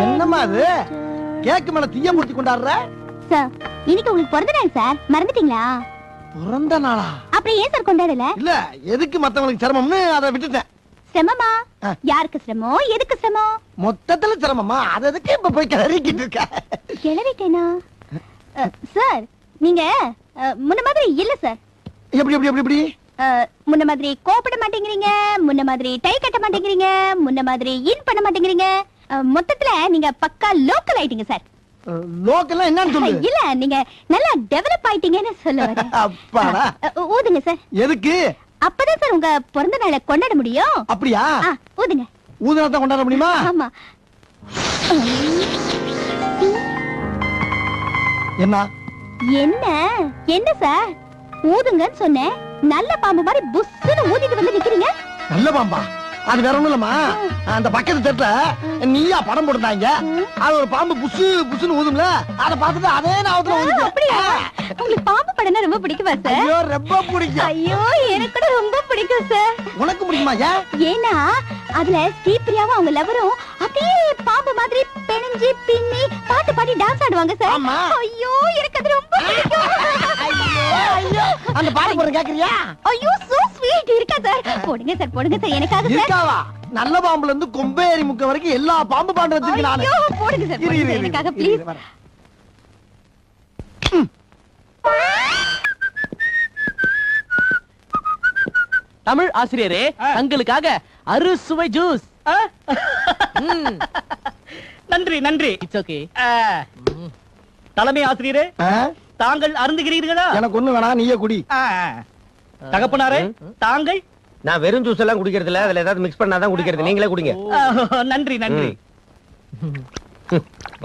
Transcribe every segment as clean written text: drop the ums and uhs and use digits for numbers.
என்னம்மா அது கேக்கு மேல தீய மூர்த்தி கொண்டாடுற? சார் இன்னைக்கு உங்களுக்கு பிறந்த நாள் சார், மறந்துட்டீங்களா? பிறந்த நாளா? அப்புறம் ஏன் சார் கொண்டாடல? இல்ல எதுக்கு மத்தவங்களுக்கு சிரமம்னு அதை விட்டுட்டேன். சிரமமா? யாருக்கு சிரமம், எதுக்கு சிரமம்? மொத்தத்துல சிரமமா? அது எதுக்கு இப்ப போய் கிளறிக்கிட்டு இருக்க? கிளறிட்டேனா? சார் நீங்க முன்ன மாதிரி இல்ல சார். எப்படி எப்படி எப்படி எப்படி? முன்ன மாதிரி கோபப்பட மாட்டேங்கிறீங்க, முன்ன மாதிரி டை கட்ட மாட்டேங்கிறீங்க, முன்ன மாதிரி இன் பண்ண மாட்டேங்கிறீங்க. மொத்தத்துல நீங்க பக்கா லோக்கல் ஆயிட்டீங்க சார். லோக்கல் என்னன்னு சொல்லு. இல்ல நீங்க நல்லா டெவலப் ஆயிட்டீங்கன்னு சொல்ல வரேன். அப்பாடா. ஊதுங்க சார். எதுக்கு? அப்பதான் சார் உங்க பிறந்த நாளை கொண்டாட முடியும். அப்படியா? ஊதுங்க. ஊதுனா கொண்டாட முடியுமா? ஆமா. என்ன என்ன என்ன சார் ஊதுங்கன்னு சொன்னேன், நல்ல பாம்பு மாதிரி புஸ்ஸுன்னு ஊதிட்டு வந்து நிக்கிறீங்க. நல்ல பாம்பா? அது வேற ஒண்ணும் இல்லம்மா, அந்த பக்கத்து தெருல நீயா படம் போட்டுட்டாங்க, அது ஒரு பாம்பு புசு புசுன்னு ஊதும்ல, அத பார்த்துட்டு அதே நாவத்துல ஊதுது. அப்படியா? உங்களுக்கு பாம்பு படம்னா ரொம்ப பிடிக்குமா சார்? ஐயோ ரொம்ப பிடிக்கும். ஐயோ எனக்கு கூட ரொம்ப பிடிக்கும் சார். உனக்கு பிடிக்குமா? ஏன்னா அதுல ஸ்ரீபிரியாவும் அவங்க லவரும் அப்படியே பாம்பு மாதிரி பெணிஞ்சு பின்னி பாட்டு பாடி டான்ஸ் ஆடுவாங்க சார். ஐயோ எனக்கு அது ரொம்ப பிடிக்கும். ஐயோ அந்த பாட்டு போற கேக்குறியா? ஐயோ சோ ஸ்வீட் இருக்கா சார். போடுங்க சார் போடுங்க சார் எனக்காக சார். இருக்காவா? நல்ல பாம்புல இருந்து கொம்பேரி முக்க வரைக்கும் எல்லா பாம்பு பாட்டு வச்சிருக்கேன் நானு. ஐயோ போடுங்க சார் போடுங்க எனக்காக ப்ளீஸ். தமிழ் ஆசிரியரே, தங்களுக்காக அறுசுவை ஜூஸ். நன்றி நன்றி. It's okay. தலைமை ஆசிரியரே, தாங்கள் அருந்துகிறீர்களா? எனக்கு ஒண்ணு வேணாம், நீயே குடி. தகப்பனாரே தாங்கள்? நான் வெறும் ஜூஸ் எல்லாம் குடிக்கிறது இல்ல, அதுல ஏதாவது மிக்ஸ் பண்ணாதான் குடிக்கிறது. நீங்களே குடிங்க. நன்றி நன்றி.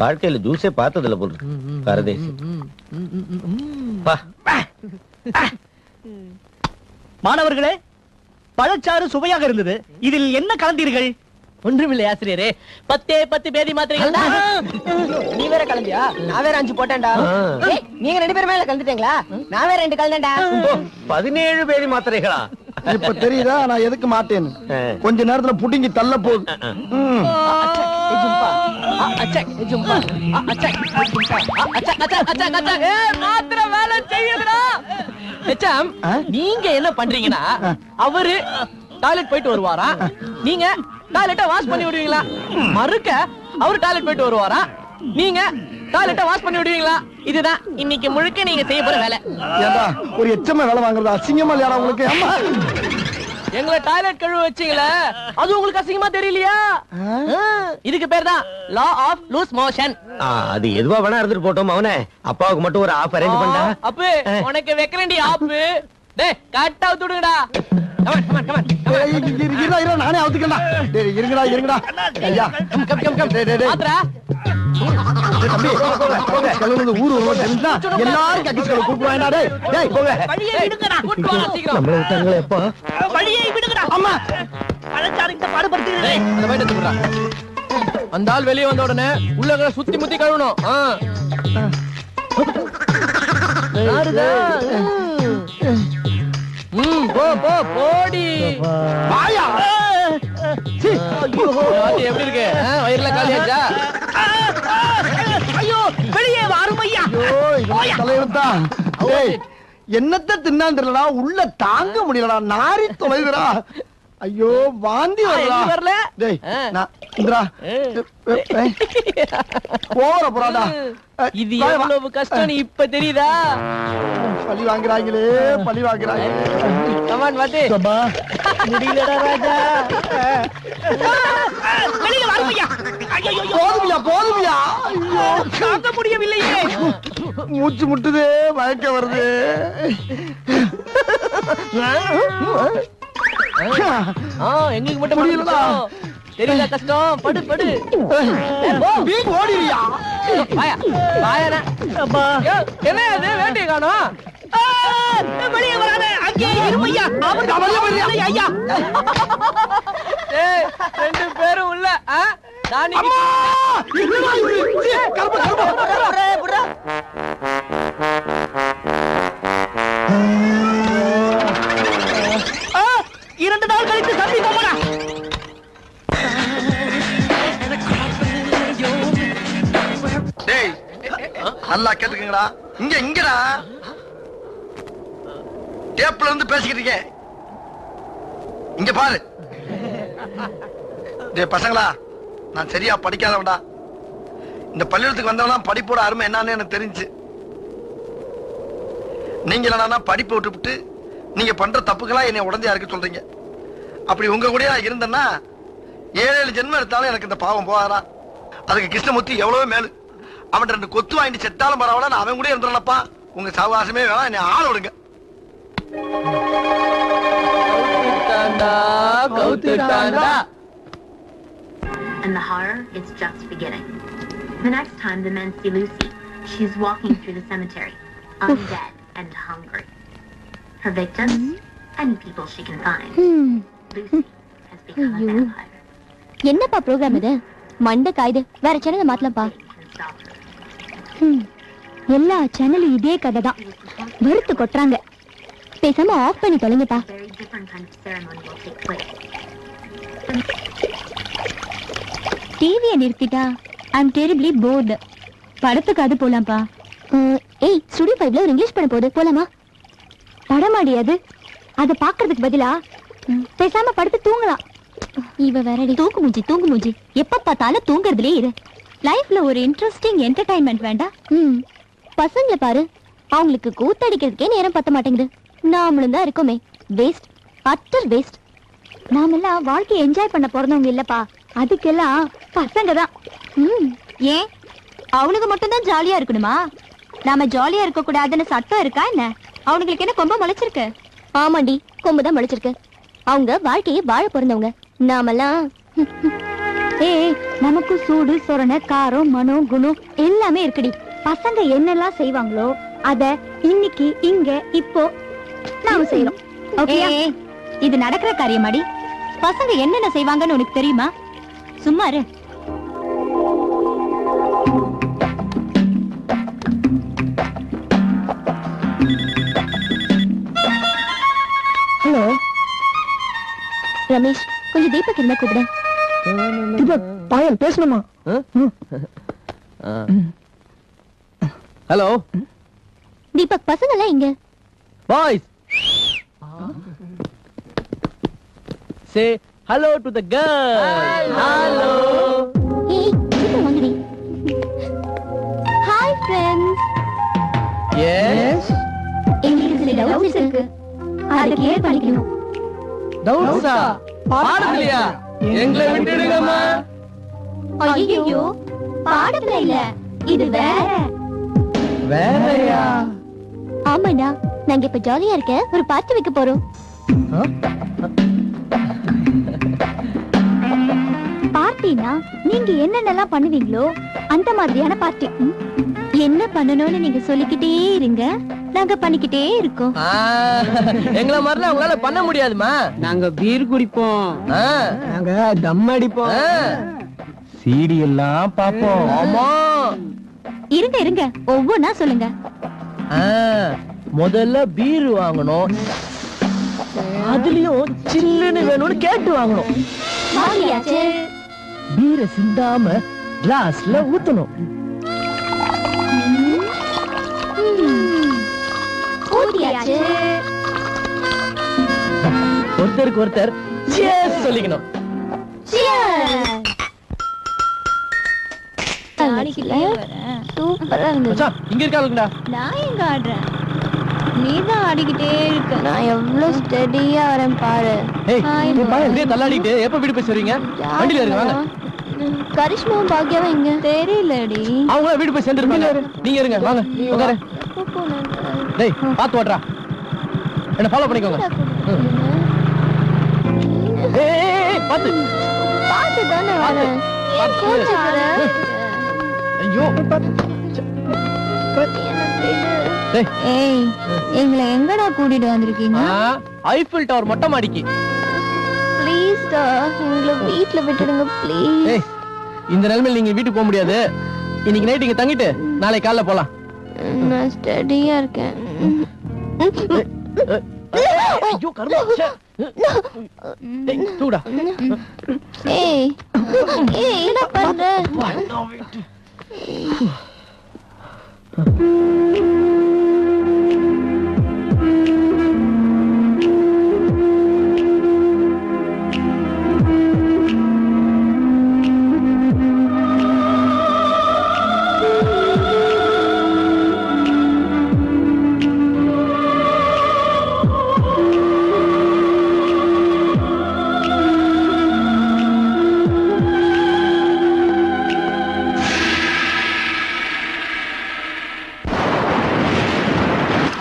வாழ்க்கையில ஜூஸே பார்த்ததில்ல போல் பரதேசி. மாணவர்களே, பழச்சாறு சுவையாக இருந்தது. இதில் என்ன கலந்தீர்கள்? ஒன்றுமில்லை ஆசிரியரே, 10 பேதி மாத்திரைகள். நீ வேற கலந்தியா? நான் வேற 5 போட்டேன்டா. நீங்க 2 பேரும் மேல கலந்துட்டீங்களா? நான் வேற 2 கலந்தேன்டா. 17 பேதி மாத்திரைகளா? இப்ப தெரியுதா நான் எதுக்கு மாட்டேன்னு? கொஞ்ச நேரத்துல புடிங்கி தள்ள போகுது. நீங்க என்ன பண்றீங்கன்னா, அவரு டாய்லெட் போயிட்டு வருவாரா, நீங்க டாய்லெட்டை வாஷ் பண்ணி விடுவீங்களா? மறுக்க அவரு டாய்லெட் போயிட்டு வருவாரா, நீங்க டாய்லெட்டை வாஷ் பண்ணி விடுவீங்களா? இதுதான் இன்னைக்கு முழுக்க நீங்க செய்ய போற வேலை. ஏண்டா ஒரு எச்சமா வேலை வாங்குறது அசிங்கமா இல்லையா உங்களுக்கு? அம்மா எங்களை டாய்லெட் கழுவ வச்சீங்களே, அது உங்களுக்கு அசிங்கமா தெரியலையா? இதுக்கு பேர் தான் லா ஆஃப் லூஸ் மோஷன். அது எதுவா வேணா இருந்துட்டு போட்டோம். அவனே அப்பாவுக்கு மட்டும் ஒரு ஆப் அரேஞ்ச் பண்ணா. அப்பே உனக்கு வைக்கறேன்டி ஆப். டேய் கட் அவுட் விடுங்கடா. Come on come on come on. இருடா நானே அவுத்துக்கடா. டேய் இருங்கடா ஐயா கம் டேய் டேய் ஆத்ரா. தம்பி போங்க கல்லுல ஊரு தெரிஞ்சா எல்லாரும் கட்டிஸ்கள கூப்பிடுவாடா. டேய் டேய் போங்க. வழியை விடுங்கடா. கூப்பிடுவா சீக்கிரம். நம்மள விட்டாங்களே அப்பா. வழியை விடுங்கடா. அம்மா பழச்சாறு இந்த பாடுபடுத்துறீங்க. அத போய் எடுத்து விடுறா. அந்த ஆள் வெளிய வந்த உடனே உள்ளங்கற சுத்தி முத்தி கழுவணும். யாருடா? போ போ போடி. வாயா. ஐயோ எப்படி இருக்கு? வயிறுல காலியாச்சா? ஐயோ வெளியே வாரும் ஐயா. ஐயோ தலையெழுத்தா. டேய் என்னத்த தின்னான் தெரியலடா, உள்ள தாங்க முடியலடா, நாரி தொலைதுடா. ஐயோ வாந்தி வரல. டேய் நான் இந்திரா போறடா. இது எவ்வளவு கஷ்டம் இப்ப தெரியுதா? பழி வாங்குறாங்களே பழி வாங்குறாங்க. கமான் வாத்து. சபா முடியலடா ராஜா. வெளியே வாரும் ஐயா. போதுமியா. ஐயோ தாங்க முடியவில்லையே. மூச்சு முட்டுதே, மயக்க வருது. எங்களுக்கு மட்டும் முடியலடா. தெரியல கஷ்டம். படு படு. நீ ஓடிறியா? வாயா வாயானா. அப்பா என்ன அது வேண்டிய காணோம். வெளியே வரானே அங்கே இருமையா. அவர் கவலையே ஐயா. ஏய் 2 பேரும் உள்ள. நானி அம்மா என்னடா இது? கர்ம புறா. 2 நாள் கழித்து சந்திப்போம்டா. நல்லா கேட்டுக்கங்கடா. இங்கடா டேப்ல இருந்து பேசிக்கிட்டு இருக்கேன். இங்க பாரு. டேய் பசங்களா, நான் சரியா படிக்காதவன்டா. இந்த பள்ளிக்கூடத்துக்கு வந்தவனா படிப்போட அருமை என்னன்னு எனக்கு தெரிஞ்சு. நீங்க என்னன்னா படிப்பை விட்டுவிட்டு நீங்க பண்ற தப்புக்கெல்லாம் என்னை உடந்தையா இருக்க சொல்றீங்க. அப்படி உங்க கூட இருந்தேன்னா 7 ஜென்மம் எடுத்தாலும் எனக்கு இந்த பாவம் போகாதா. அதுக்கு கிருஷ்ணமூர்த்தி எவ்வளவு மேலு. அவன் 2 கொத்து வாங்கிட்டு செத்தாலும் பரவாயில்ல, நான் அவன் கூட இருந்துடலப்பா. உங்க சவகாசமே வேணாம், என்னை ஆள விடுங்க. And the horror is just beginning. The next time the men see Lucy, she's walking through the cemetery, undead and hungry. Her victims, any people she can find. Lucy has become a vampire. என்னப்பா program இது? மண்ட காயுது. வேற சேனலை மாத்தலாம்ப்பா. எல்லா சேனலும் இதே கதை தான். வெறுத்து கொட்டுறாங்க. பேசாம ஆஃப் பண்ணி தொலைங்கப்பா. Very different kind of ceremony will take place. டிவியை நிறுத்திட்டா I'm terribly bored. படத்துக்கு அது போலாம்ப்பா. ஏய், ஸ்டுடியோ 5ல ஒரு இங்கிலீஷ் படம் போகுது, போலாமா? படமாடி அது. அதை பாக்குறதுக்கு பதிலா பேசாம படுத்து தூங்கலாம். இவ வேறடி. தூங்கு மூஞ்சி. எப்ப பார்த்தாலும் தூங்குறதுலே இரு. லைஃப்ல ஒரு இன்ட்ரெஸ்டிங் என்டர்டைன்மெண்ட் வேண்டாம்? பசங்களை பாரு, அவங்களுக்கு கூத்தடிக்கிறதுக்கே நேரம் பத்த மாட்டேங்குது. நாமளும் தான் இருக்கோமே, வேஸ்ட், அட்டர் வேஸ்ட். நாமெல்லாம் வாழ்க்கையை என்ஜாய் பண்ண பிறந்தவங்க இல்லப்பா. அதுக்கெல்லாம் பசங்க தான். ஏன் அவனுக்கு மட்டும்தான் ஜாலியா இருக்கணுமா? நாம ஜாலியா இருக்க கூடாதுன்னு சட்டம் இருக்கா என்ன? அவனுங்களுக்கு என்ன கொம்பு முளைச்சிருக்கு? ஆமாண்டி, கொம்பு தான் முளைச்சிருக்கு. அவங்க வாழ்க்கையை வாழ பிறந்தவங்க. நாமெல்லாம் நமக்கு சூடு சொரணை காரம் மனம் குணம் எல்லாமே இருக்குடி. பசங்க என்னெல்லாம் செய்வாங்களோ அத இன்னைக்கு இங்க இப்போ நாம செய்யறோம். ஓகே, இது நடக்கிற காரியமாடி. பசங்க என்னென்ன செய்வாங்கன்னு உனக்கு தெரியுமா? சும்மா இரு. ஹலோ ரமேஷ், கொஞ்சம் தீபக் இருந்தா கூப்பிட. தீபக் பாயல் பேசணுமா? ஹலோ தீபக், பசங்க எல்லாம் இங்க. Boys, say hello to the girl. Hello. ஏய், சீக்கிரம் வாங்கடி. Hi friends. Yes. எங்களுக்கு சில டவுட்ஸ் இருக்கு, அதை கிளியர் பண்ணிக்கணும். டவுட்ஸா? பாடலையா? எங்களை விட்டுடுங்கம்மா. ஐயோ, பாடத்துல இல்ல, இது வேற. வேறயா? ஆமாடா, நாங்க இப்ப ஜாலியா இருக்க ஒரு பார்ட்டி வைக்க போறோம். பார்ட்டினா நீங்க என்னென்னலாம் பண்ணுவீங்களோ அந்த மாதிரியான பார்ட்டி. என்ன பண்ணணும்னு நீங்க சொல்லிக்கிட்டே இருங்க, நாங்க பண்ணிக்கிட்டே இருக்கோம். எங்கள மாதிரிலாம் உங்களால பண்ண முடியாதுமா. நாங்க பீர் குடிப்போம், நாங்க தம் அடிப்போம், சீடி எல்லாம் பாப்போம். ஆமா, இருங்க இருங்க, ஒவ்வொன்னா சொல்லுங்க. முதல்ல பீர் வாங்கணும், அதுலயும் சில்லுன்னு வேணும்னு கேட்டு வாங்கணும். வாங்கியாச்சு. பீரை சிந்தாம கிளாஸ்ல ஊத்தணும். ஊத்தியாச்சு. ஒருத்தருக்கு ஒருத்தர் cheers சொல்லிக்கணும். சூப்பரா இருந்தது. மச்சான், இங்க இருக்காளுங்கடா. நான் எங்க ஆடுறேன், நீதான் ஆடிக்கிட்டே இருக்க. நான் எவ்வளவு ஸ்டெடியா வரேன் பாரு. ஏய், அப்படியே தள்ளாடிட்டு எப்ப வீடு போய் சேருவீங்க? வண்டியில இருங்க, வாங்க. கரிஷ்மாவும் பாக்கியாவும் எங்க தெரியலடி. அவங்க வீடு போய் சேர்ந்துருப்பாங்க. நீங்க இருங்க, வாங்க உட்காரு. டேய், பாத்து ஓட்றா, என்ன ஃபாலோ பண்ணிக்கோங்க. ஏய், பாத்து பாத்து தானே வரேன். ஐயோ, ஏய், எங்களை எங்கடா கூட்டிட்டு வந்திருக்கீங்க? ஐஃபில் டவர் மொட்டை மாடிக்கு. ப்ளீஸ் டா, எங்களை வீட்ல விட்டுடுங்க ப்ளீஸ். ஏய், இந்த நிலைமையில நீங்க வீட்டுக்கு போக முடியாது. இன்னைக்கு நைட் இங்க தங்கிட்டு நாளைக்கு காலைல போலாம். நான் ஸ்டடியா இருக்கேன். ஐயோ கர்மா. டேய், தூடா. ஏய் ஏய், என்ன பண்ற?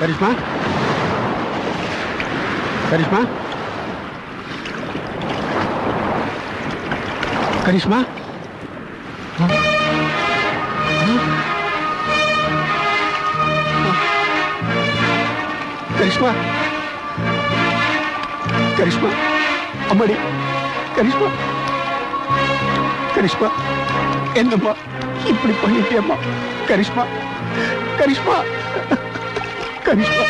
கரிஷ்மா கரிஷ்மா கரிஷ்மா கரிஷ்மா கரிஷ்மா அம்மாடி கரிஷ்மா கரிஷ்மா என்னம்மா இப்படி பண்ணிட்டியம்மா கரிஷ்மா கரிஷ்மா கரிஷ்மா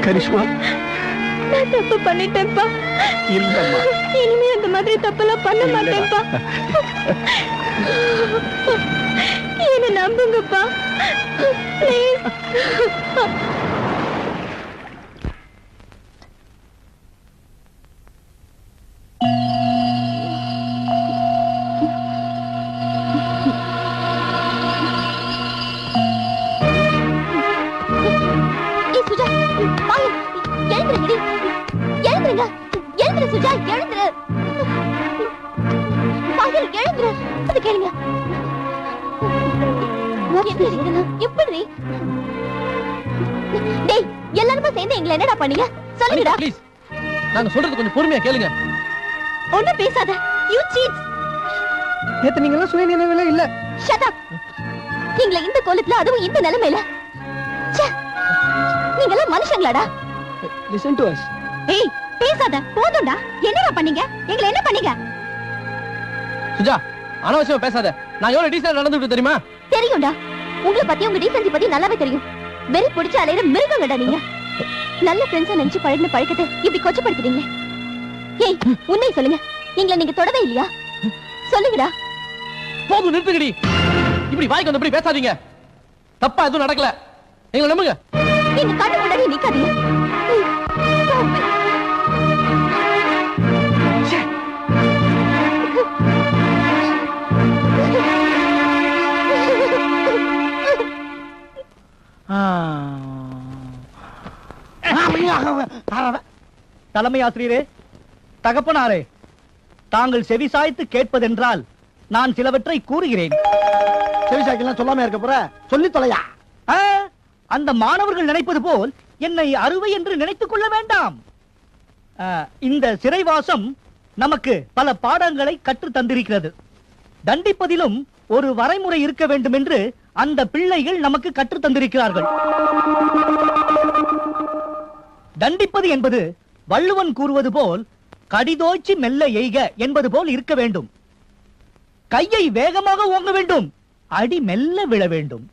கரிஷ்மா நான் தப்பு பண்ணிட்டேன்ப்பா. இல்லம்மா இனிமே அந்த மாதிரி தப்பெல்லாம் பண்ண மாட்டேன்ப்பா. என்ன நம்புங்கப்பா ப்ளீஸ். சுஜா எழுந்துரு. பாயல் எழுந்துரு. அது கேளுங்க. எப்படி டேய் எல்லாரும் சேர்ந்து எங்களை என்னடா பண்ணீங்க சொல்லுங்கடா. ப்ளீஸ் நாங்க சொல்றது கொஞ்சம் பொறுமையா கேளுங்க. ஒண்ணு பேசாத. You cheats. நேத்து நீங்க எல்லாம் சுய நினைவுல இல்ல. Shut up. நீங்க இந்த கோலத்துல அதுவும் இந்த நிலைமையில. ச்சே. நீங்க எல்லாம் மனுஷங்களாடா. Listen to us. ஏய் பேசாத போதும்டா. என்னடா பண்ணீங்க? எங்களை என்ன பண்ணீங்க? சுஜா அனாவசியமா பேசாத. நான் எவ்வளவு டீசன்ட் நடந்துட்டு தெரியுமா? தெரியும்டா. உங்களை பத்தி உங்க டீசன்சி பத்தி நல்லாவே தெரியும். வெறி பிடிச்ச அலையிற மிருகங்கடா நீங்க. நல்ல ஃப்ரெண்ட்ஸா நினைச்சு பழகின பழக்கத்தை இப்படி கொச்சப்படுத்துறீங்களே. ஏய் உண்மையை சொல்லுங்க. எங்களை நீங்க தொடவே இல்லையா? சொல்லுங்கடா. போதும் நிறுத்துங்கடி. இப்படி வாய்க்கு வந்து இப்படி பேசாதீங்க. தப்பா எதுவும் நடக்கல. எங்களை நம்புங்க. நீங்க கண்ணு முன்னாடி நிக்காதீங்க. தலைமை ஆசிரியரே, தகப்பனாரே, தாங்கள் செவிசாய்த்து கேட்பதென்றால் நான் சிலவற்றை கூறுகிறேன். செவிசாய்க்கெல்லாம் சொல்லாம இருக்க போற சொல்லி தொலையா. அந்த மாணவர்கள் நினைப்பது போல் என்னை அறுவை என்று நினைத்துக் கொள்ள வேண்டாம். இந்த சிறைவாசம் நமக்கு பல பாடங்களை கற்றுத் தந்திருக்கிறது. தண்டிப்பதிலும் ஒரு வரைமுறை இருக்க வேண்டும் என்று அந்த பிள்ளைகள் நமக்கு கற்றுத் தந்திருக்கிறார்கள். தண்டிப்பது என்பது வள்ளுவன் கூறுவது போல் கடிதோய்ச்சி மெல்ல எய்க என்பது போல் இருக்க வேண்டும். கையை வேகமாக ஓங்க வேண்டும், அடி மெல்ல விழ வேண்டும்.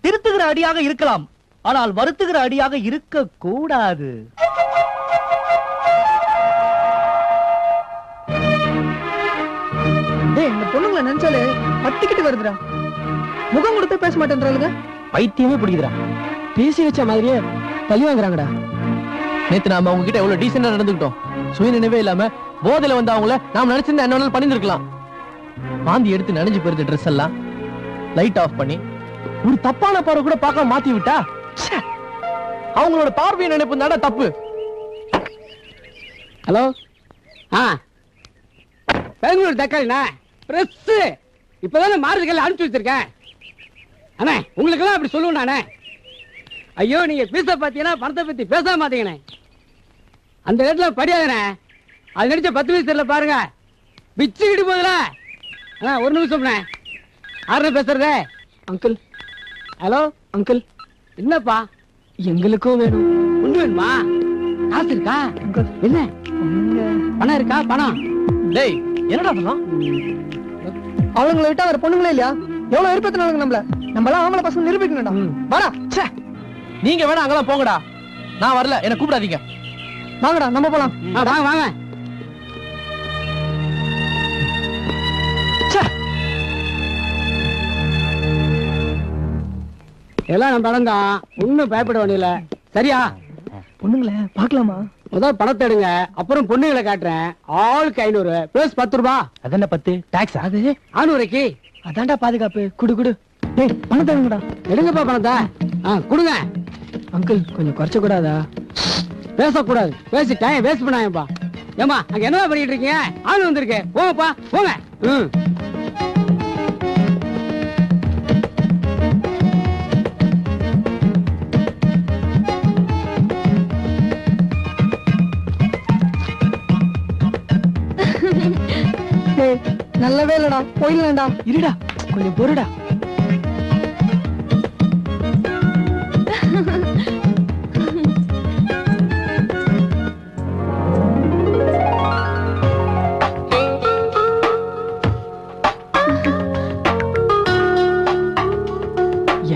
திருத்துகிற அடியாக இருக்கலாம், ஆனால் வருத்துகிற அடியாக இருக்க கூடாது. இந்த பொண்ணுங்களை நினைச்சாலே பத்திக்கிட்டு வருதுடா. முகம் கொடுத்து பேச மாட்டேன்றாளுங்க. பைத்தியமே பிடிக்குதுடா. பேசி வச்ச மாதிரியே பழி வாங்குறாங்கடா. நேத்து நாம அவங்க கிட்ட எவ்வளவு டீசெண்டா நடந்துக்கிட்டோம். சுய நினைவே இல்லாம போதையில வந்து அவங்கள நாம நினைச்சிருந்தா என்ன வேணாலும் பண்ணிருக்கலாம். வாந்தி எடுத்து நனைஞ்சு போயிருந்த ட்ரெஸ் எல்லாம் லைட் ஆஃப் பண்ணி ஒரு தப்பான பார்வை கூட பார்க்க மாத்தி விட்டா அவங்களோட பார்வை நினைப்பு தானே தப்பு. ஹலோ, பெங்களூர் தக்காளிண்ணா பிரஸ் இப்பதானே மாறுதல் அனுப்பிச்சு வச்சிருக்கேன். அண்ணே உங்களுக்கு எல்லாம் அப்படி சொல்லுவேன் நானே. ஐயோ நீங்க பீச பாத்தீங்கன்னா பணத்தை பத்தி பேச மாட்டீங்கண்ணே. அந்த இடத்துல படியாதண்ணே. அது நடிச்ச 10 வயசு தெரியல பாருங்க. பிச்சுக்கிட்டு போதுல. ஒரு நிமிஷம் யாருன்னு பேசுறது? அங்கிள். Hello uncle. என்னப்பா? எங்களுக்கும் வேணும். ஒண்ணு வேணுமா? காசு இருக்கா? என்ன பணம் இருக்கா? பணம் டேய் என்னடா பண்ணலாம்? அவங்களை விட்டா வேற பொண்ணுங்களே இல்லையா? எவ்வளவு விருப்பத்தினாலுங்க நம்மளாம் ஆம்பளை பசங்க நிரூபிக்கணும்டா. வாடா. நீங்க வேணா அங்கெல்லாம் போங்கடா. நான் வரல, என்ன கூப்பிடாதீங்க. வாங்கடா நம்ம போலாம். வாங்க வாங்க. எல்லாம் நம்ம படம் தான், ஒன்னும் பயப்பட வேண்டியல. சரியா? பொண்ணுங்களே பாக்கலாமா? முதல் பணத்தை எடுங்க, அப்புறம் பொண்ணுங்களை காட்டுறேன். ஆளுக்கு 500 பிளஸ் 10 ரூபா. அதான்டா 10 டாக்ஸ். அது 600க்கு அதான்டா பாதுகாப்பு. குடு குடு. டேய் பணத்தை எடுங்கடா. எடுங்கப்பா பணத்தை. கொடுங்க. அங்கிள் கொஞ்சம் குறைச்ச கூடாதா? பேசக்கூடாது. பேசி டைம் வேஸ்ட் பண்ணாயப்பா. ஏமா அங்க என்ன பண்ணிட்டு இருக்கீங்க? ஆளு வந்திருக்கு. போங்கப்பா போங்க. நல்ல வேலைடா. போயிடலாம்டா. இருடா கொஞ்சம் பொறுடா.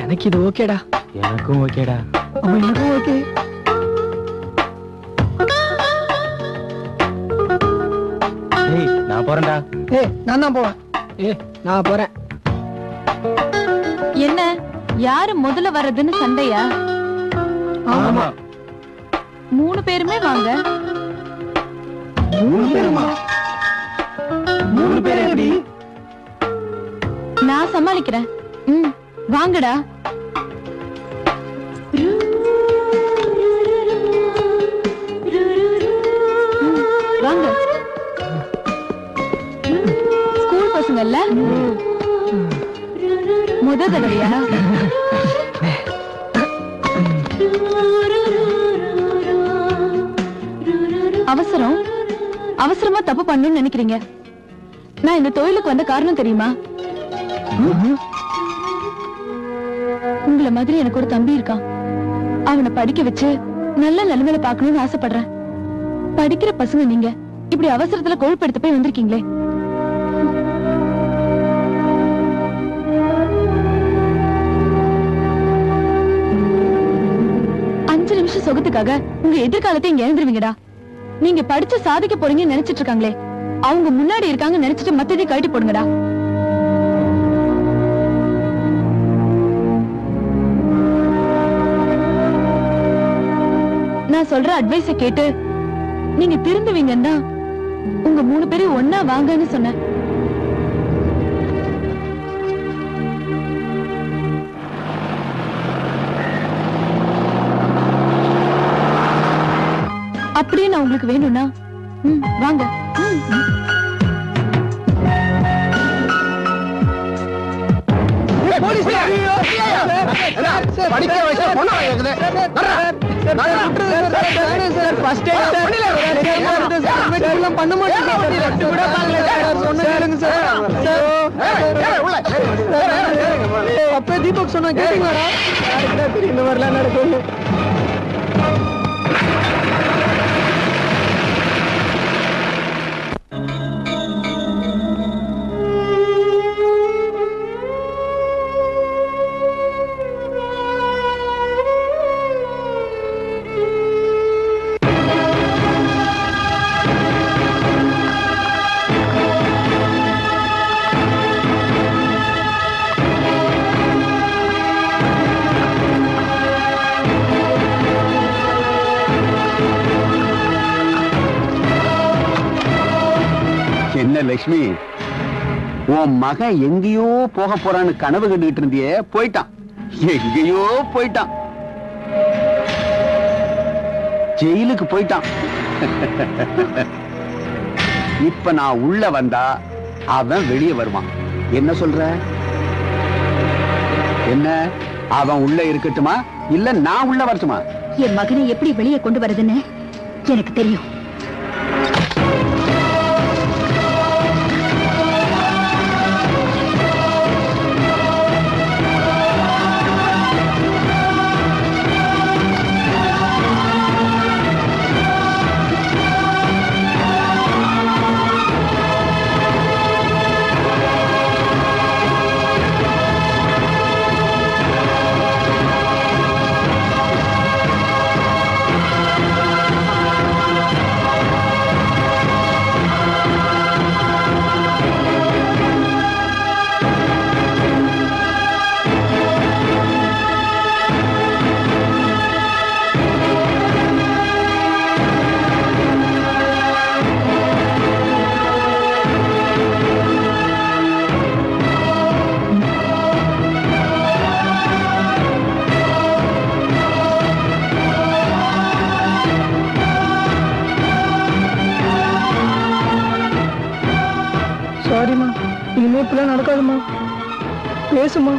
எனக்கு இது ஓகேடா. எனக்கும் ஓகேடா. அவன் எனக்கும் ஓகே. நான் போறேன்டா. நான் தான் போவேன். நான் போறேன். என்ன யாரு முதல்ல வர்றதுன்னு சண்டையா? ஆமா. 3 பேருமே வாங்க. 3 பேருமா? 3 பேர் எப்படி? நான் சமாளிக்கிறேன். வாங்கடா. வாங்க. ஸ்கூல் பசங்கல்ல? முத தடவையா? அவசரமா தப்பு பண்ணணும்னு நினைக்கிறீங்க. நான் இந்த தொழிலுக்கு வந்த காரணம் தெரியுமா? உங்களை மாதிரி எனக்கு ஒரு தம்பி இருக்கான். அவனை படிக்க வச்சு நல்ல நிலைமையில பாக்கணும்னு ஆசைப்படுறேன். படிக்கிற பசங்க நீங்க இப்படி அவசரத்துல கொழுப்படுத்த போய் வந்திருக்கீங்களே. நிமிஷம் சொகத்துக்காக உங்க எதிர்காலத்தை இங்க எழுந்துருவீங்கடா. நீங்க படிச்சு சாதிக்க போறீங்கன்னு நினைச்சிட்டு இருக்காங்களே, அவங்க முன்னாடி இருக்காங்க நினைச்சிட்டு மத்ததை கழட்டி போடுங்கடா. நான் சொல்ற அட்வைஸ கேட்டு நீங்க திருந்துவீங்கன்னா உங்க 3 பேரும் ஒன்னா வாங்கன்னு சொன்னேன். அப்படியே நான் உங்களுக்கு வேணும்னா வாங்க. அப்ப தீபக் சொன்னா கேட்டீங்களா? இந்த மாதிரிலாம் நடக்கும். என்ன லட்சுமி, உன் மகன் எங்கேயோ போக போறான்னு கனவு கண்டுகிட்டு இருந்தியே, போயிட்டான். எங்கேயோ போயிட்டான், ஜெயிலுக்கு போயிட்டான். இப்ப நான் உள்ள வந்தா அவன் வெளியே வருவான். என்ன சொல்ற? என்ன, அவன் உள்ள இருக்கட்டுமா இல்ல நான் உள்ள வரட்டுமா? என் மகனை எப்படி வெளியே கொண்டு வரதுன்னு எனக்கு தெரியும். சாரிம்மா, இனிமே இப்பெல்லாம் நடக்காதுமா. பேசுமா,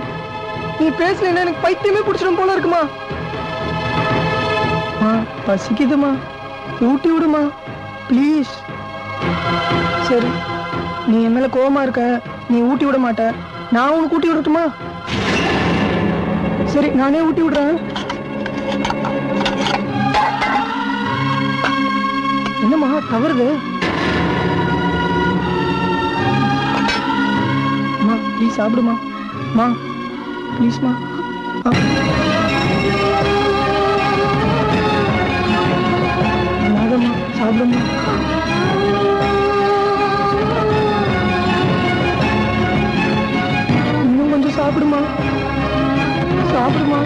நீ பேசலன்னா எனக்கு பைத்தியமே பிடிச்சிடும் போல இருக்குமா. பசிக்குதுமா, ஊட்டி விடுமா ப்ளீஸ். சரி, நீ என் மேல கோவமா இருக்க, நீ ஊட்டி விட மாட்ட, நான் உனக்கு ஊட்டி விடட்டுமா? சரி, நானே ஊட்டி விடுறேன். என்னம்மா தவறுது? அம்மா ப்ளீஸ் சாப்பிடுமா. மா ப்ளீஸ்மா. அழாதம்மா, சாப்பிடுமா. இன்னும் கொஞ்சம் சாப்பிடுமா, சாப்பிடுமா.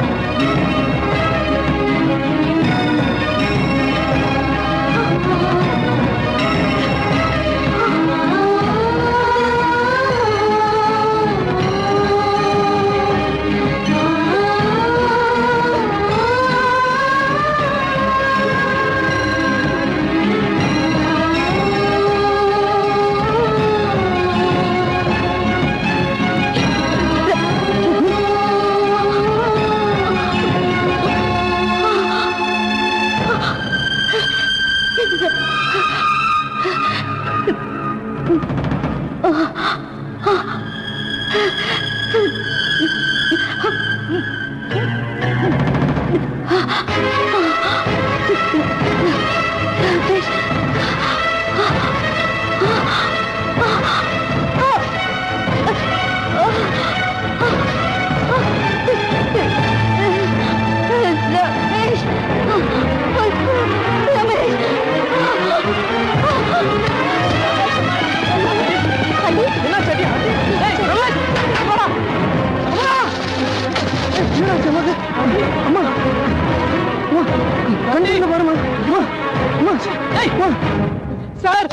சார்,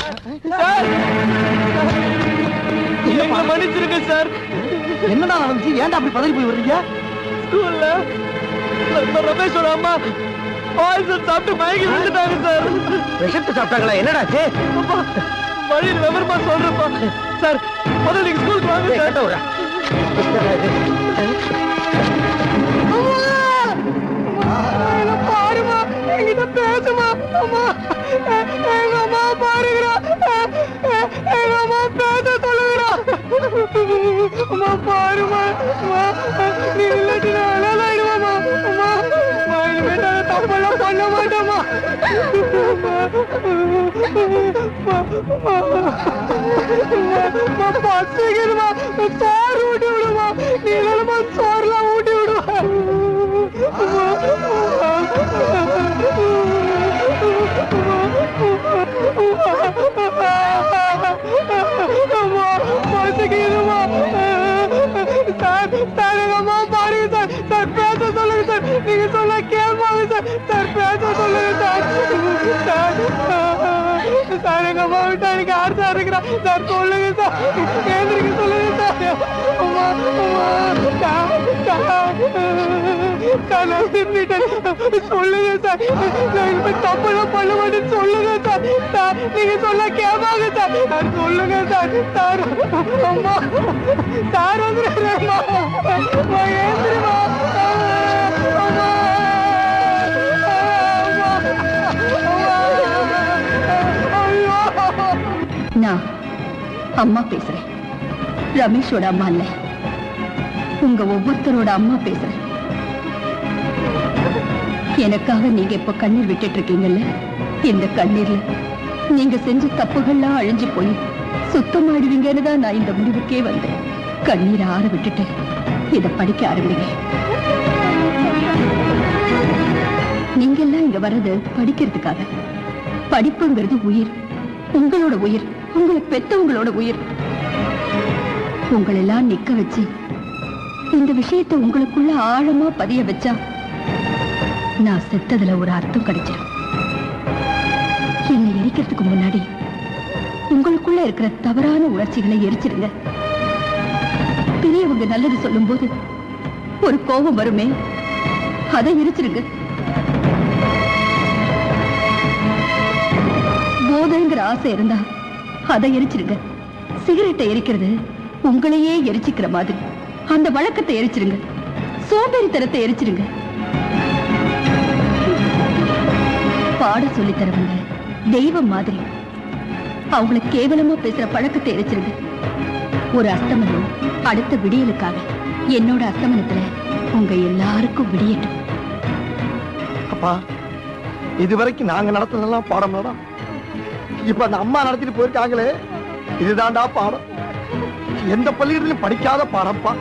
சார், எங்களை மன்னிச்சிருங்க சார். என்னடா நடந்துச்சு? ஏன்டா அப்படி பதறி போய் வர்றீங்க? ஸ்கூல்ல நம்ம ரமேஷோட அம்மா பாய்சன் சாப்பிட்டு மயங்கி விழுந்துட்டாங்க சார். விஷத்தை சாப்பிட்டாங்களா? என்னடாச்சு? வழியில் விவரமா சொல்றப்பா. சார், முதல்ல நீங்க ஸ்கூலுக்கு வாங்க சார். பாருமா, என்கிட்ட பேசுமா. அம்மா, எங்க அம்மா பாருகிறா, எங்க அம்மா பேச சொல்லுகிறா. அம்மா பாருமா, நீ இல்லாட்டி நான் அழகாயிடுவாமா. அம்மா, இனிமே நான் தப்பெல்லாம் பண்ண மாட்டேம்மா. பசிக்குதுமா, சோறு ஊட்டி விடுமா. நீ இல்லைமா சோறுலாம் ஊட்டி விடுவா. பசிக்குதுமா சார். சார், எங்க அம்மா பாருங்க சார். சார், பேச சொல்லுங்க சார். நீங்க சொல்ல கேட்பாங்க சார். சார், பேச சொல்லுங்க சார். சார், எங்க அம்மா விட்டா எனக்கு யார் சார் இருக்கிறா? சார், சொல்லுங்க சார். கேந்திரிக்க சொல்லுங்க சார். அம்மா, சார், நான் திரும்பிட்டேன். சொல்லுங்க சார். நான் இனிமே தப்பெல்லாம் பண்ண மாட்டேன்னு சொல்லுங்க சார். சார், நீங்க சொல்ல கேட்பாங்க சார். சார், சொல்லுங்க சார். சார், அம்மா, சார் வந்துடுறேம்மா. ஏந்திரிமா. நான் அம்மா பேசுறேன். ரமேஷோட அம்மா இல்ல, உங்க ஒவ்வொருத்தரோட அம்மா பேசுறேன். எனக்காக நீங்க இப்ப கண்ணீர் விட்டுட்டு இருக்கீங்கல்ல, இந்த கண்ணீர்ல நீங்க செஞ்ச தப்புகள்லாம் அழிஞ்சு போய் சுத்தமாயிடுவீங்கன்னு தான் நான் இந்த முடிவுக்கே வந்தேன். கண்ணீரை ஆற விட்டுட்டு இத படிக்க ஆரம்பிங்க. நீங்க எல்லாம் இங்க வர்றது படிக்கிறதுக்காக. படிப்புங்கிறது உயிர், உங்களோட உயிர், உங்களை பெத்தவங்களோட உயிர். உங்களெல்லாம் நிக்க வச்சு இந்த விஷயத்தை உங்களுக்குள்ள ஆழமா பதிய வச்சா நான் செத்ததுல ஒரு அர்த்தம் கிடைச்சிடும். என்னை எரிக்கிறதுக்கு முன்னாடி உங்களுக்குள்ள இருக்கிற தவறான உணர்ச்சிகளை எரிச்சிடுங்க. பெரியவங்க நல்லது சொல்லும் போது ஒரு கோபம் வருமே, அதை எரிச்சிருங்க. போதைங்கிற ஆசை இருந்தா அதை எரிச்சிருங்க. சிகரெட்டை எரிக்கிறது உங்களையே எரிச்சுக்கிற மாதிரி அந்த வழக்கத்தை எரிச்சிருங்க, சோம்பேறித்தனத்தை எரிச்சிருங்க. பாட சொல்லி தரவங்க தெய்வம் மாதிரி அவங்களை கேவலமா பேசுற பழக்கத்தை எரிச்சிருங்க. ஒரு அஸ்தமனம் அடுத்த விடியலுக்காக என்னோட அஸ்தமனத்துல உங்க எல்லாருக்கும் விடியட்டும். அப்பா, இதுவரைக்கும் நாங்க நடத்தினதெல்லாம் பாடம் தான். இப்ப அந்த அம்மா நடத்திட்டு போயிருக்காங்களே, இதுதான்டா பாடம். எந்த பள்ளியிலும் படிக்காத பாடம்ப்பா.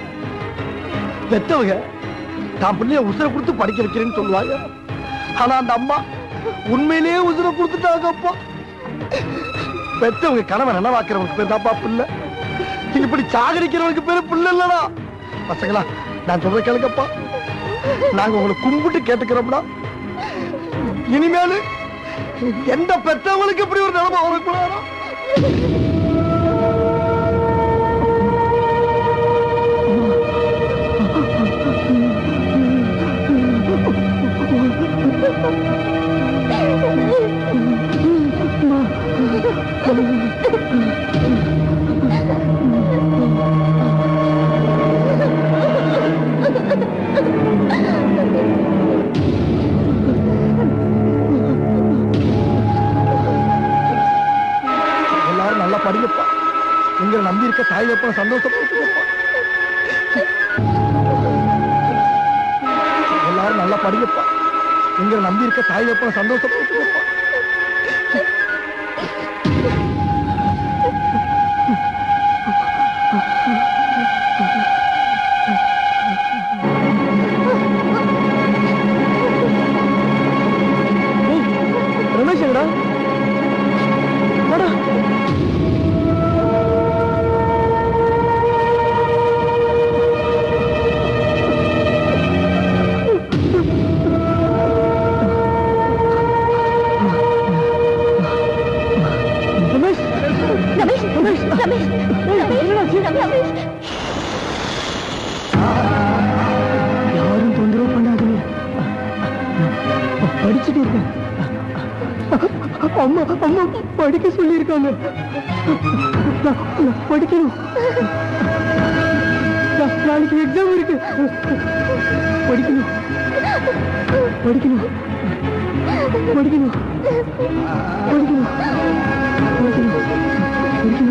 பெத்தவங்க தான் பிள்ளைய உசுரை கொடுத்து படிக்க வைக்கிறேன்னு சொல்லுவாங்க. ஆனா அந்த அம்மா உண்மையிலேயே உசுரை கொடுத்துட்டாங்கப்பா. பெத்தவங்க கணவன் நினைவாக்குறவனுக்கு பேர் தான்ப்பா பிள்ளை. இப்படி சாகரிக்கிறவனுக்கு பேரு பிள்ளை இல்லடா. பசங்களா, நான் சொல்ற கேளுங்கப்பா. நாங்க உங்களை கும்பிட்டு கேட்டுக்கிறோம்னா, இனிமேல் எந்த பெற்றவங்களுக்கு இப்படி ஒரு நிலைமை வரக்கூடாதா? எல்லாரும் நல்லா படிங்கப்பா. உங்களை நம்பி இருக்க தாய் வைப்பா சந்தோஷப்படுத்துங்கப்பா. எல்லாரும் நல்லா படிங்கப்பா. உங்களை நம்பி இருக்க தாய் வைப்பா சந்தோஷப்படுத்துங்கப்பா. ரமேஷ் எங்கடா? வாடா. ரமேஷ், ரமேஷ், ரமேஷ், ரமேஷ், ரமேஷ். யாரும் தொந்தரவு பண்ணாதீங்க. படிச்சுட்டு இருக்கேன். அம்மா அம்மா படிக்க சொல்லி இருக்காங்க. படிக்கணும். நாளைக்கு எக்ஸாம் இருக்கு. படிக்கணும் படிக்கணும் படிக்கணும் படிக்கணும் படிக்கணும் படிக்கணும்.